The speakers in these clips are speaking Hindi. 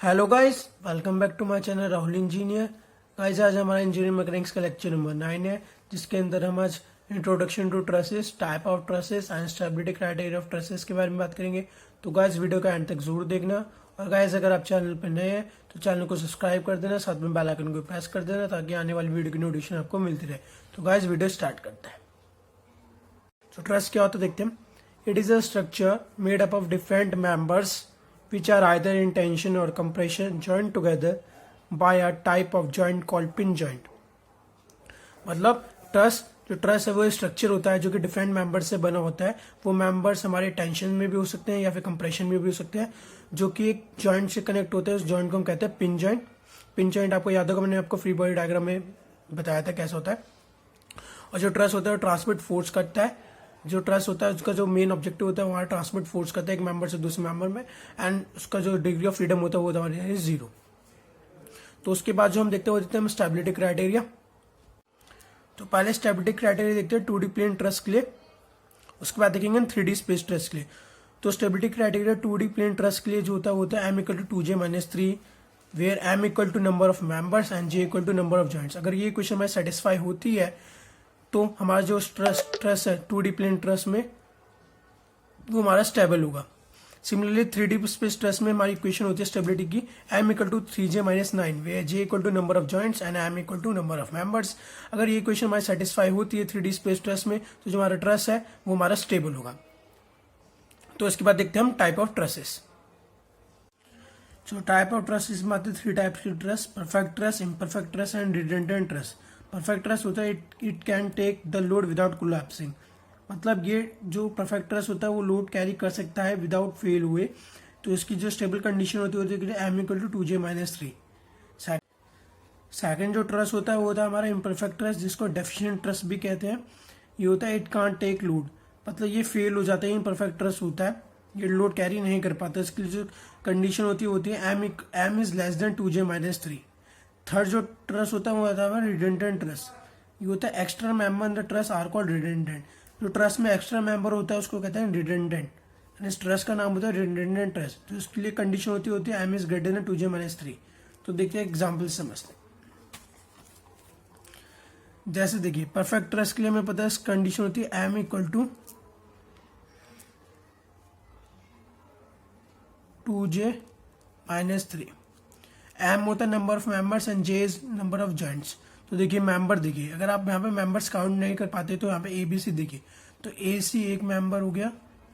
Hello guys, welcome back to my channel Rahul engineer. Guys, आज हमारा इंजीनियरिंग मैकेनिक्स का लेक्चर नंबर 9 है, जिसके अंदर हम आज introduction to trusses, type of trusses and stability criteria of trusses के बारे में बात करेंगे। तो गाइस, वीडियो का एंड तक जरूर देखना। और गाइस, अगर आप चैनल पर नए हैं तो चैनल को सब्सक्राइब कर देना, साथ में बेल आइकन को प्रेस कर देना ताकि आने वाली वीडियो की नोटिफिकेशन आपको मिलती रहे। तो गाइस, वीडियो स्टार्ट करते हैं। तो ट्रस क्या होता है देखते हैं। It is a structure made up of different members which are either in tension or compression joined together by a type of joint called pin joint। मतलब ट्रस है वो स्ट्रक्चर होता है जो कि डिफरेंट मेंबर्स से बना होता है। वो मेंबर्स हमारे टेंशन में भी हो सकते हैं या फिर कंप्रेशन में भी हो सकते हैं, जो कि एक जॉइंट से कनेक्ट होते हैं। उस जॉइंट को हम कहते हैं पिन जॉइंट। पिन जॉइंट आपको याद होगा, मैंने आपको फ्री बॉडी डायग्राम में बताया था कैसा होता है। और जो ट्रस होता है वो ट्रांसमिट फोर्स करता है। जो ट्रस होता है उसका जो मेन ऑब्जेक्टिव होता है वहाँ ट्रांसमिट फोर्स करता है एक मेंबर से दूसरे मेंबर में, एंड उसका जो डिग्री ऑफ फ्रीडम होता है वो हमारे यहाँ 0। तो उसके बाद जो हम देखते हैं हम स्टेबिलिटी क्राइटेरिया। तो पहले स्टेबिलिटी क्राइटेरिया देखते हैं 2D प्लेन ट्रस के लिए, उसके बाद देखेंगे 3D स्पेस ट्रस के लिए। तो stability criteria 2D plane truss के लिए जो होता है वो होता है m=2j-3, where m= number of members and j= number of joints. अगर ये क्वेश्चन हमें सेटिस्फाई होती है तो हमारा जो ट्रस है 2D प्लेन ट्रस में वो हमारा स्टेबल होगा। सिमिलरली 3D स्पेस ट्रस में हमारी इक्वेशन होती है स्टेबिलिटी की m=3j-9, where j= number of joints and m= number of members. अगर ये इक्वेशन हमारी सेटिस्फाई होती है 3D स्पेस ट्रस में तो जो हमारा ट्रस है वो हमारा स्टेबल होगा। तो इसके बाद देखते हैं हम टाइप ऑफ ट्रसेस। जो टाइप ऑफ ट्रसेस में आते हैं 3 टाइप्स की truss: perfect truss, imperfect truss and redundant truss. Perfect truss होता है it can take the load without collapsing. मतलब ये जो परफेक्ट ट्रस होता है वो लोड कैरी कर सकता है विदाउट फेल हुए। तो इसकी जो स्टेबल कंडीशन होती है m=2j-3। सेकंड जो ट्रस होता है वो होता है हमारा इम्परफेक्ट ट्रस, जिसको डेफिशिएंट ट्रस भी कहते हैं। ये होता है इट कांट टेक लोड, मतलब ये फेल हो जाता है। इम्परफेक्ट ट्रस होता है, ये लोड कैरी नहीं कर पाता। इसकी जो कंडीशन होती है m=2j-3। थर्ड जो ट्रस होता है वो होता है रिडंडेंट ट्रस। ये होता है extra member in the truss are called redundant. जो ट्रस में एक्स्ट्रा मेंबर होता है उसको कहते हैं रिडंडेंट। इस ट्रस का नाम होता है रिडंडेंट ट्रस। तो इसके लिए कंडीशन होती है m=2j-3। तो देखिए एग्जाम्पल समझते हैं। जैसे देखिए परफेक्ट ट्रस के लिए हमें पता है कंडीशन होती है m=2j-3। m होता है number of members and j is number of joints. तो देखिए मेंबर देखिए, अगर आप यहाँ पे मेंबर्स काउंट नहीं कर पाते तो यहाँ पे ABC देखिए, तो AC एक मेंबर हो गया,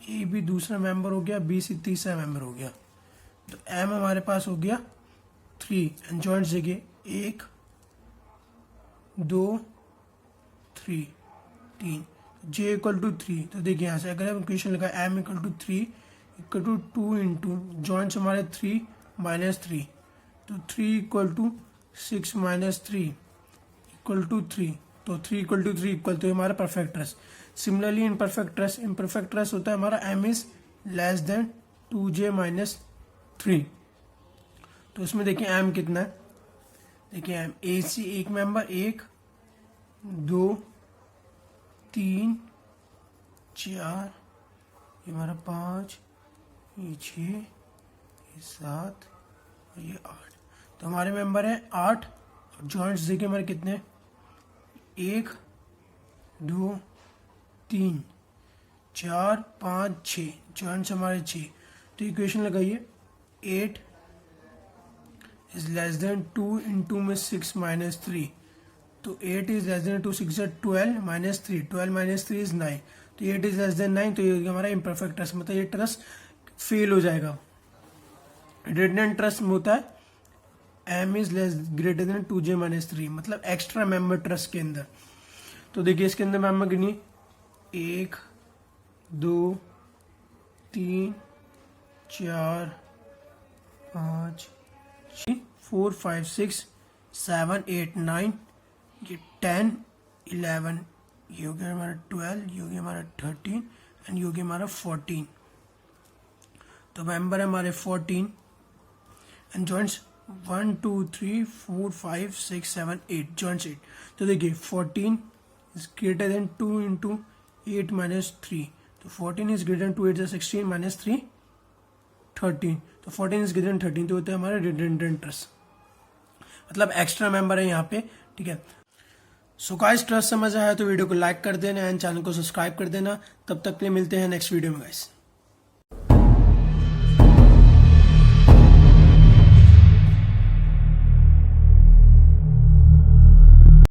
AB दूसरा मेंबर हो गया, BC तीसरा मेंबर हो गया। तो m हमारे पास हो गया 3 एंड जॉइंट्स देखिए 1 2 3 3, j=3। तो देखिए यहाँ से अगर हम इक्वेशन लगा m=3=2 इंटू जॉइंट्स हमारे 3 - 3, तो 3=6-3 तो 3=3 तो हमारा perfect truss. Similarly imperfect truss होता है हमारा m=2j-3। तो इसमें देखिए m कितना है, देखिए m AC एक मेंबर 1 2 3 4, ये हमारा 5, ये 6, ये 7 और ये 8। तो हमारे मेंबर है 8। जॉइंट्स देखिए हमारे कितने, 1 2 3 4 5 6, जॉइंट्स हमारे 6। तो इक्वेशन लगाइए 8 < 2 इंटू में 6 - 3। तो 8 < 2 6 12 - 3, 12 - 3 इज 9। तो 8 < 9, तो ये हमारा इम्परफेक्ट ट्रस, मतलब ये ट्रस फेल हो जाएगा। रिडंडेंट ट्रस में होता है m=2j-3, मतलब एक्स्ट्रा मेंबर ट्रस के अंदर। तो देखिए इसके अंदर मेंबर गिनिए 1 2 3 4 5 6 4 5 6 7 8 9, ये 10 11, ये हो गया हमारा 12, ये हो गया हमारा 13 एंड ये हो गया हमारा 14। तो मेंबर है हमारे 14 एंड जॉइंट्स 1 2 3 4 5 6 7 8, जॉइंट्स 8। तो देखिए 14 इज ग्रेटर देन 2 इंटू 8 - 3। तो 14 इज ग्रेटर देन 2 8 16 - 3 13। तो 14 इज ग्रेटर देन 13 तो होते हैं हमारे रिडंडेंट ट्रस, मतलब एक्स्ट्रा मेंबर है यहाँ पे, ठीक है। सो गाइस ट्रस्ट समझ आया तो वीडियो को लाइक कर देना एंड चैनल को सब्सक्राइब कर देना। तब तक के लिए मिलते हैं नेक्स्ट वीडियो में गाइस।